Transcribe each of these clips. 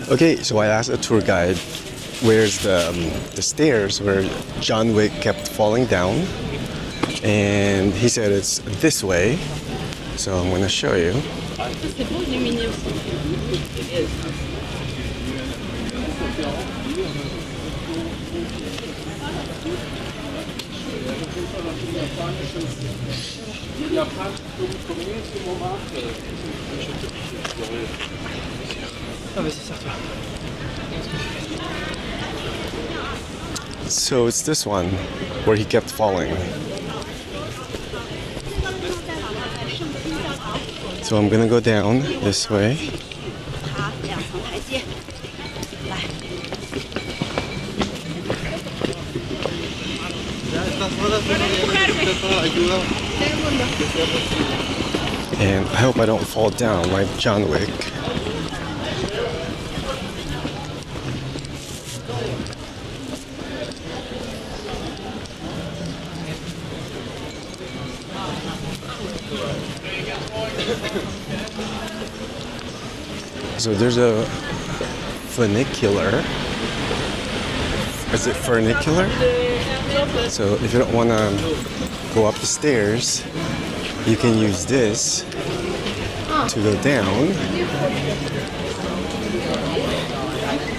Okay, so I asked a tour guide where's the stairs where John Wick kept falling down, and he said it's this way. So I'm gonna show you. So it's this one where he kept falling. So I'm gonna go down this way. And I hope I don't fall down like John Wick. So there's a funicular. Is it funicular? So if you don't want to go up the stairs, you can use this to go down.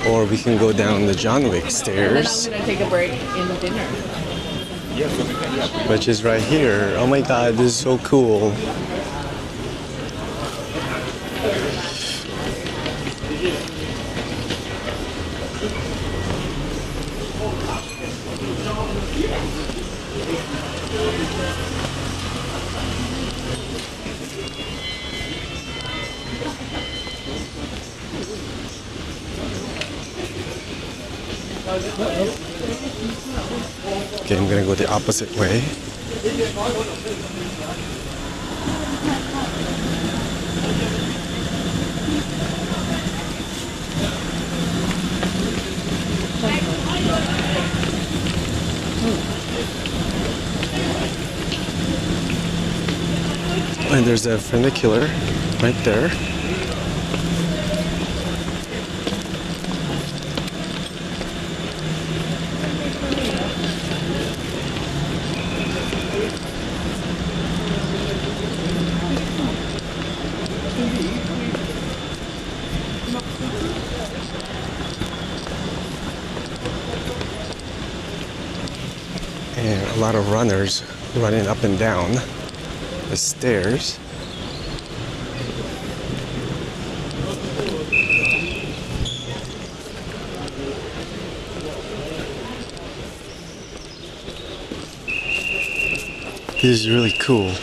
Or we can go down the John Wick stairs. I'm gonna take a break in dinner. Which is right here. Oh my god, this is so cool. Okay, I'm gonna go the opposite way. And there's a funicular right there. And a lot of runners running up and down the stairs. This is really cool.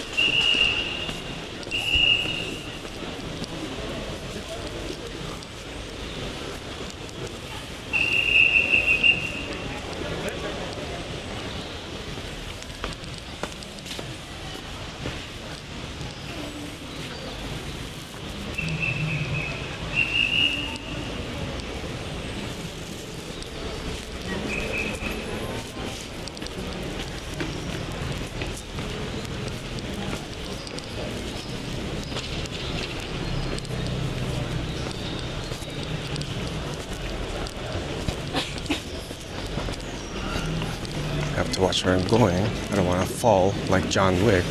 I have to watch where I'm going. I don't want to fall like John Wick.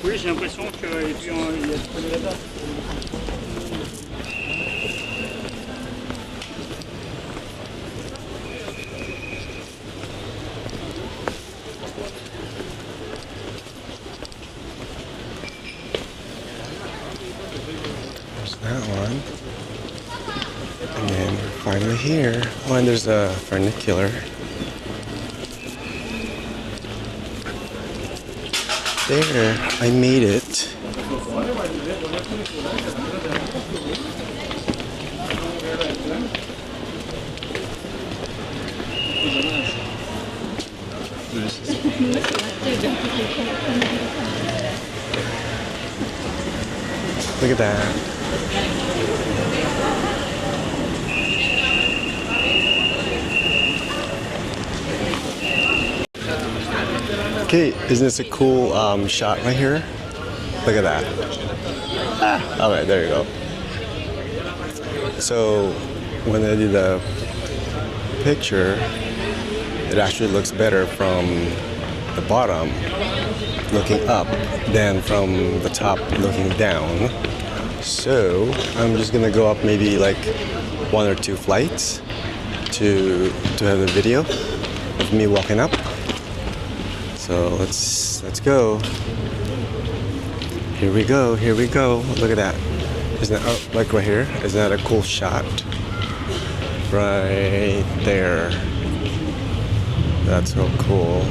Oui, j'ai l'impression qu'il y a ce problème là-bas. There's that one. And then we're finally here. Oh, and there's a funicular. There, I made it. Look at that. Okay, isn't this a cool shot right here? Look at that. Ah, all right, there you go. So when I do the picture, it actually looks better from the bottom looking up than from the top looking down. So I'm just gonna go up maybe like 1 or 2 flights to have the video of me walking up. So let's go. Here we go, here we go. Look at that. Isn't that, like right here? Isn't that a cool shot? Right there. That's so cool.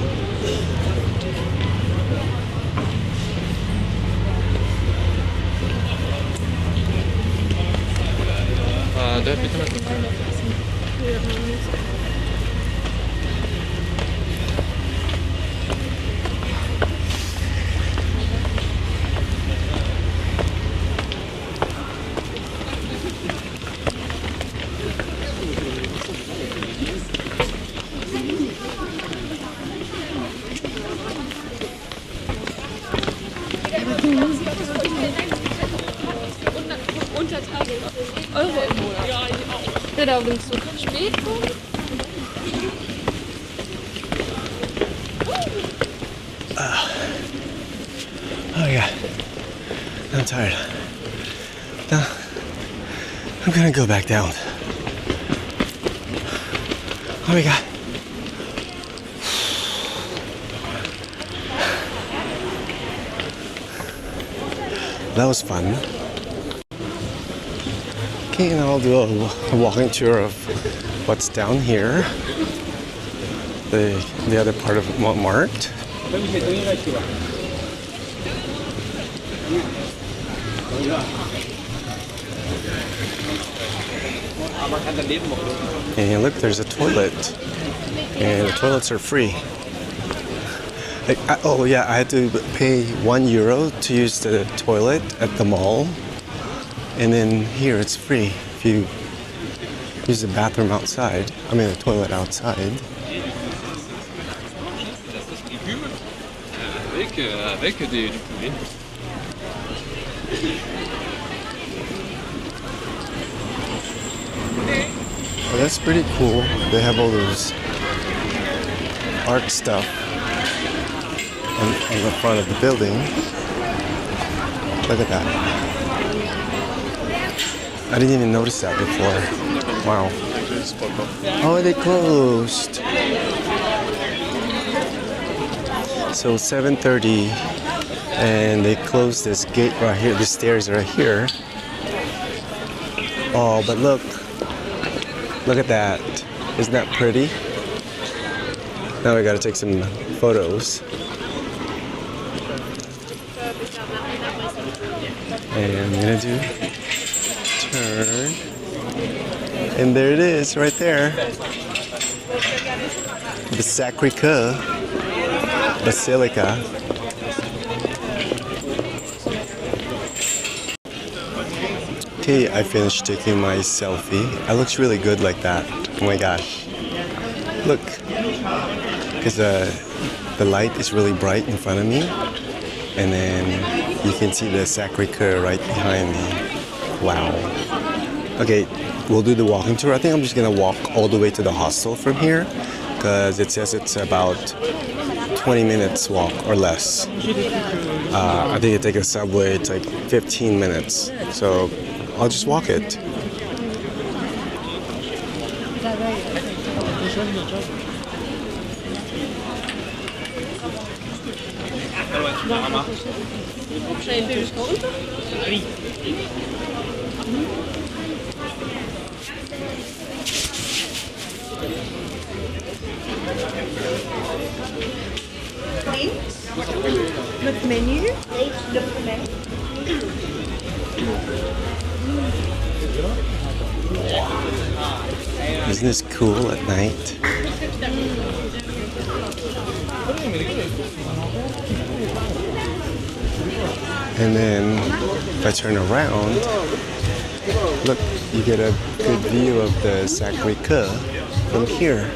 Euro im Monat. Ja, da willst du spät kommen? Oh yeah. I'm tired. Now, I'm gonna go back down. Oh my god. That was fun. Okay, now I'll do a walking tour of what's down here. The other part of Montmartre. And look, there's a toilet. And the toilets are free. Oh yeah, I had to pay €1 to use the toilet at the mall. And then here it's free if you use the bathroom outside. I mean the toilet outside. Avec du poulet. Oh, that's pretty cool. They have all those art stuff on the front of the building. Look at that. I didn't even notice that before. Wow. Oh, they closed. So 7:30 and they closed this gate right here, the stairs right here. Oh, but look at that. Isn't that pretty? Now we gotta take some photos. And I'm gonna do turn. And there it is, right there. The Sacré-Cœur Basilica. Okay, I finished taking my selfie. It looks really good like that. Oh my gosh. Look. Because the light is really bright in front of me. And then you can see the Sacré-Cœur right behind me. Wow. Okay, we'll do the walking tour. I think I'm just gonna walk all the way to the hostel from here. Because it says it's about 20 minutes walk or less. I think you take a subway, it's like 15 minutes. So I'll just walk it. Met menu. Isn't this cool at night? And then if I turn around, look, you get a good view of the Sacré-Cœur from here.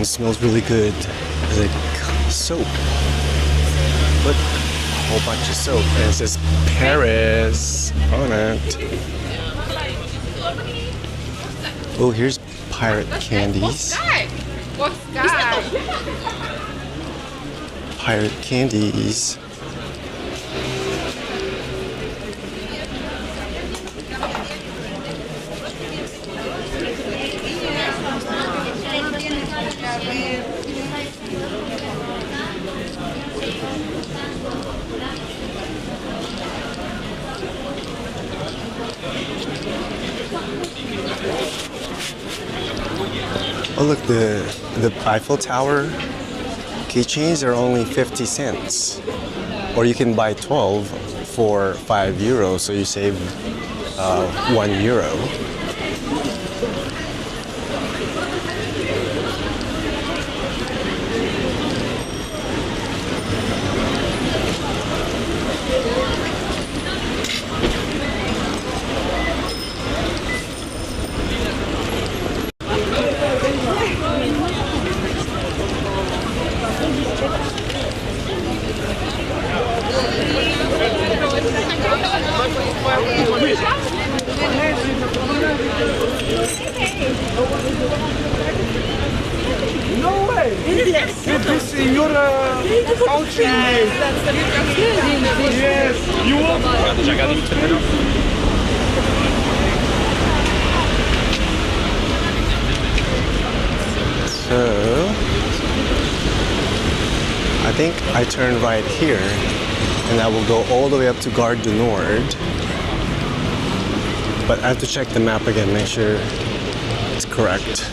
It smells really good. It's like soap. Look, a whole bunch of soap. And it says Paris on it. Oh, here's pirate candies. Pirate candies. Oh look, the Eiffel Tower keychains are only 50 cents. Or you can buy 12 for €5, so you save €1. No way! Yes! This is your country name. Yes! You want? So, I think I turn right here and I will go all the way up to Gare du Nord. But I have to check the map again, make sure it's correct.